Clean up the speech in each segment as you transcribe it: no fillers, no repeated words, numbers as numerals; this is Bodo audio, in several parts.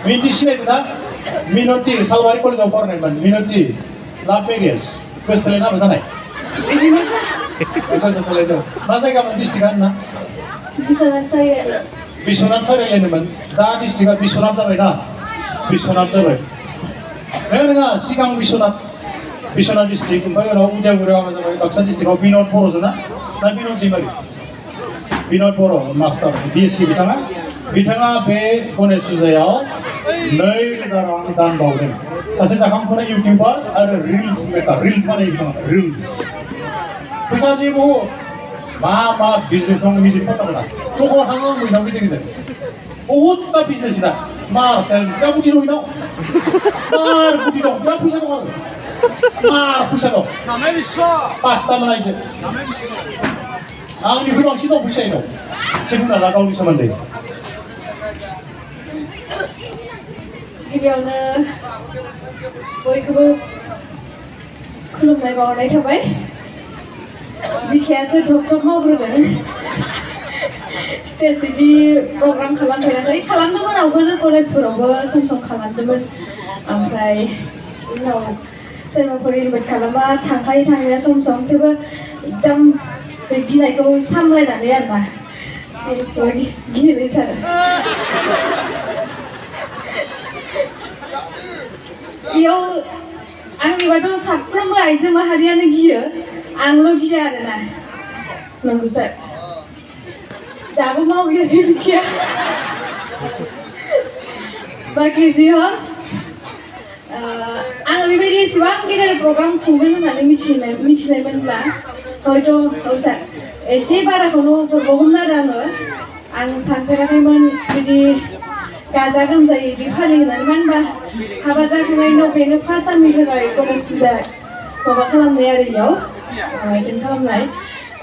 मिनथि सिनायदोंना मिनथि सालबारि कलेजाव फरायनायमोन मिनथि लाभ मेरिज गोसोथोलायना हाबा जानाय गोसोथोलायदों मा जायगामोन डिस्ट्रिक्टआ ना बिश्वनाथ सारियालिमोन दा डिस्ट्रिक्टआ बिश्वनाथ जाबायना बिश्वनाथ जाबाय नङा सिगां बिश्वनाथ डिस्ट्रिक्ट ओमफ्राय उनाव उदालगुरियाव हाबा जाबाय बाक्सा डिस्ट्रिक्टआव बिन'द बर'जों ना बिन'द दैमारि बिन'द बर' मास्टार बिएससि बिथाङा बे गणेश फुजायाव 2,000 रां दान बावदों सासे जाखांफुनाय इउटिउबार आरो रिल्स मेकार रिल्स बानायो बिथाङा रिल्स फैसा जे बहुत मा बिजनेस आव निजे फटाफटा दखानाव थाङो आं बयनाव गेजेर गेजेर बहुत दा बिजनेस दा मार बिराद गुदि दं बिनाव मार गुदि दं बिराद फैसा दं आरो मार फैसा दं पात्ता मोनायजों आंनिख्रुइ बांसिन दं फैसायै दं एसे बुंना ला गावनि सोमोन्दै गिबियावनो बयखौबो खुलुमनाय बावनाय थाबाय बिखायासो धप धप मावग्रोदों स्टेज बिदि प्रग्राम खालामफेराखै खालामदोंमोन आवगोलो कलेजफोरावबो सम सम खालामदोंमोन ओमफ्राय उनाव सोरबाफोर इनभाइट खालामबा थांफायो थांनाया सम सम थेवबो एकदम बे गिनायखौ सामलायनानै आरोना गिनाय सानो बेयाव आंनिबाथ' साफ्रोमबो आइजो माहारियानो गियो आंल' गिया आरोना नंगौ सार दाबो मावहैयाखै बिखाया बाखि जि हक आङो बेबायदि एसेबां गेदेर प्रग्राम खुंगोन होननानै मिथिनायमोनब्ला हयथ' औ सार एसे बाराखौनो हरबावगौमोन आरो आं सानफेराखैमोन बिदि गाजा गोमजायै बिदि फालियो होननानै मानो होनबा हाबा जाखांनायनि उनाव बेनो फार्स्ट आंनि थाखाय गणेश फुजा माबा खालामनाय आरो इयाव एटेन्ड खालामनाय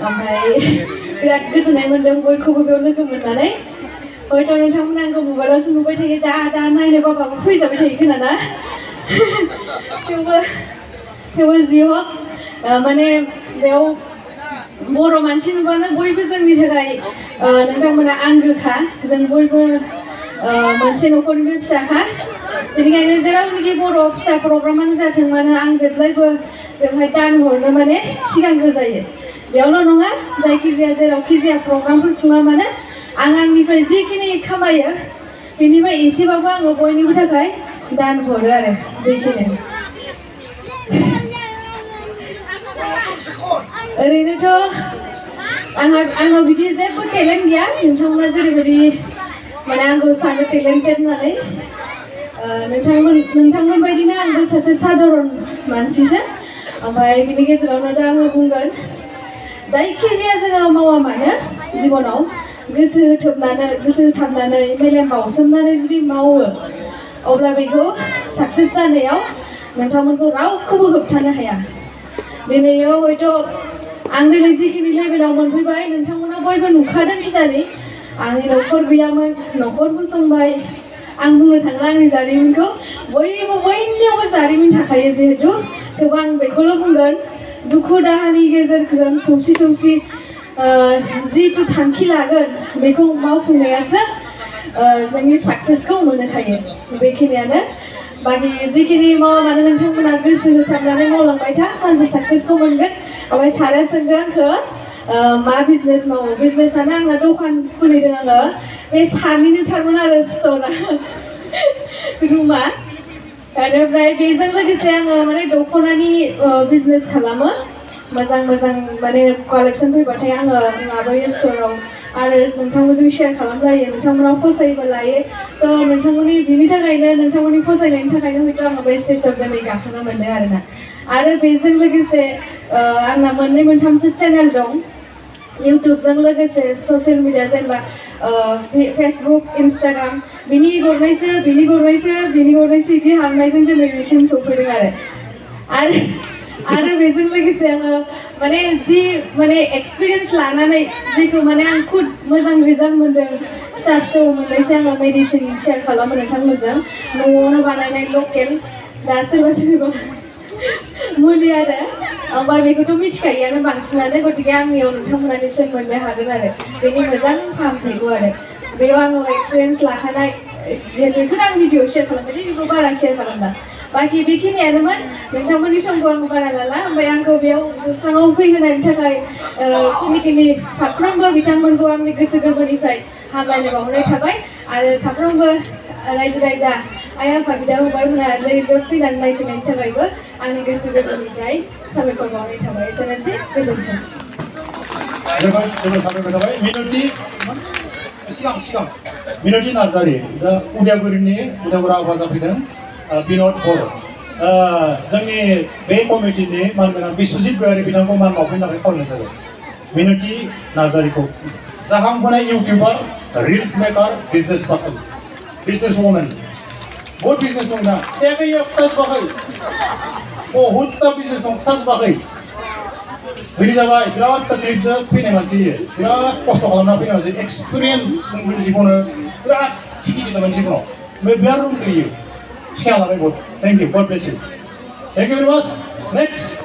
ओमफ्राय बिराद गोजोननाय मोन्दों बयखौबो बेयाव लोगो मोननानै हयथ' नोंथांमोना आंखौ मबाइलावसो नुबाय थायो दा नायनो बाबाबो फैजाबाय थायो खोना ना थेवबो जि हक माने बेयाव बर' मानसि नुबानो बयबो जोंनि थाखाय नोंथांमोना आंगोखा जों बयबो मोनसे न'खरनिबो फिसाखा बेनिखायनो जेरावनोखि बर' फिसा प्रग्रामानो जाथों मानो आं जेब्लायबो बेवहाय दान हरनो माने सिगांग्रो जायो बेयावल' नङा जायखिजाया जेरावखि जाया प्रग्रामफोर खुङा मानो आं आंनिफ्राय जिखिनि खामायो बेनिफ्राय एसेबाबो आङो बयनिबो थाखाय दान हरो आरो बेखिनि ओरैनोथ' आंनाव बिदि जेबो टेलेन्ट गैया नोंथांमोना जेरैबायदि माने आंखौ सानो टेलेन्टेड होननानै नोंथांमोन बायदिनो आंबो सासे साधारन मानसिसो ओमफ्राय बिनि गेजेरावनो दा आङो बुंगोन जायखिजाया जोङो मावा मानो जिबनाव गोसो होथाबनानै मेलेम बावसोमनानै जुदि मावो अब्ला बेखौ साक्सेस जानायाव नोंथांमोनखौ रावखौबो होबथानो हाया दिनैयो हयथ' आं दिनै जिखिनि लेभेलाव मोनफैबाय नोंथांमोना बयबो नुखादों खिजानि आंनि न'खर गैयामोन न'खर फसंबाय आं बुंनो थांला आंनि जारिमिनखौ बयनियावबो जारिमिन थाखायो जिहेतु थेवबो आं बेखौल' बुंगोन दुखु दाहानि गेजेरजों सौसि जिथु थांखि लागोन बेखौ मावफुंनायासो नोंनि साक्सेसखौ मोननो हायो बेखिनियानो बाखि जिखिनि मावा मानो नोंथांमोना गोसो होथाबनानै मावलांबाय था सानसे साक्सेसखौ मोनगोन ओमफ्राय सारा सोंदों आंखौ मा बिजनेस मावो बिजनेसानो आंना दखान खुलिदों आङो बे सानैनो थारमोन आरो स्ट'रा रुमा बेनिफ्राय बेजों लोगोसे आङो माने दख'नानि बिजनेस खालामो मोजां माने कालेक्सन फैबाथाय आङो माबायो स्ट'राव आरो नोंथांमोनजों शेयार खालामलायो नोंथांमोनाव फसायोबा लायो स' नोंथांमोननि बिनि थाखायनो नोंथांमोननि फसायनायनि थाखायनो हयथ' आङो बे स्टेजआव दिनै गाखोनो मोनदों आरोना आरो बेजों लोगोसे आंना मोनथामसो चेनेल दं इउटुबजों लोगोसे ससियेल मिडिया जेनेबा फेसबुक इन्सटाग्राम बिनि गरनैसो बिदि हाबनायजों दिनैसिम सफैदों आरो बेजों लोगोसे आङो माने माने एक्सपिरियेन्स लानानै जिखौ माने आं खुद मोजां रिजाल्ट मोनदों फिसा मोननायसो आङो मेडिसिन शेयार खालामो नोंथांमोनजों न'आवनो बानायनाय लकेल दा सोरबा मुलि आरो ओमफ्राय बेखौथ' मिथिखायोआनो बांसिनानो गतिके आंनियाव नोंथांमोना निसय मोननो हागोन आरो बेनि मोजां फाहामथायखौ आरो बेयाव आङो एक्सपिरियेन्स लाखानाय जिहेतु बेखौनो आं भिडिअ शेयार खालामबाय बेखौ बारा शेयार खालामला बाखि बेखिनियानोमोन नोंथांमोननि समखौ आं बारा लाला ओमफ्राय आंखौ बेयाव जौस्राङाव फैहोनायनि थाखाय कमिटिनि साफ्रोमबो बिथांमोनखौ आंनि गोसो गोरबोनिफ्राय हामलायनाय बावहरनाय थाबाय आरो साफ्रोमबो रायजो राजा आइ आफा बिदा फंबायमोनहा लैजों फैनानै नायफैनायनि थाखायबो आंनि गोसो गोरबोनिफ्राय साबायखर बावनाय थाबाय एसेनोसै गोजोन्थों जोबोद साबायखर थाबाय मिनति नार्जारि दा उदालगुरिनि उदालगुरि आफाद जाफैदों बिनद बर' जोंनि बे कमिटिनि मानगोनां बिश्वजित गयारि बिथांखौ मान बावफैनो थाखाय खावलायनाय जाबाय मिनति नार्जारिखौ जाखांबोनाय YouTuber reels maker business person business women बहुत बिजनेस दं ना खिथाजोबाखै बहुदता बिजनेस दं खिथाजोबाखै बेनि जाबाय बिराद तकलिफजों फैनाय मानसि बिराद खस्थ' खालामना फैनाय मानसि एक्सपिरियेन्स जिबनाव बिराद थिखिजों मानसि जिबनाव ओमफ्राय बिराद रोंगोयो सिखायना लाबाय बहुत थेंक इउ गड bless you thank you very माच नेक्स्ट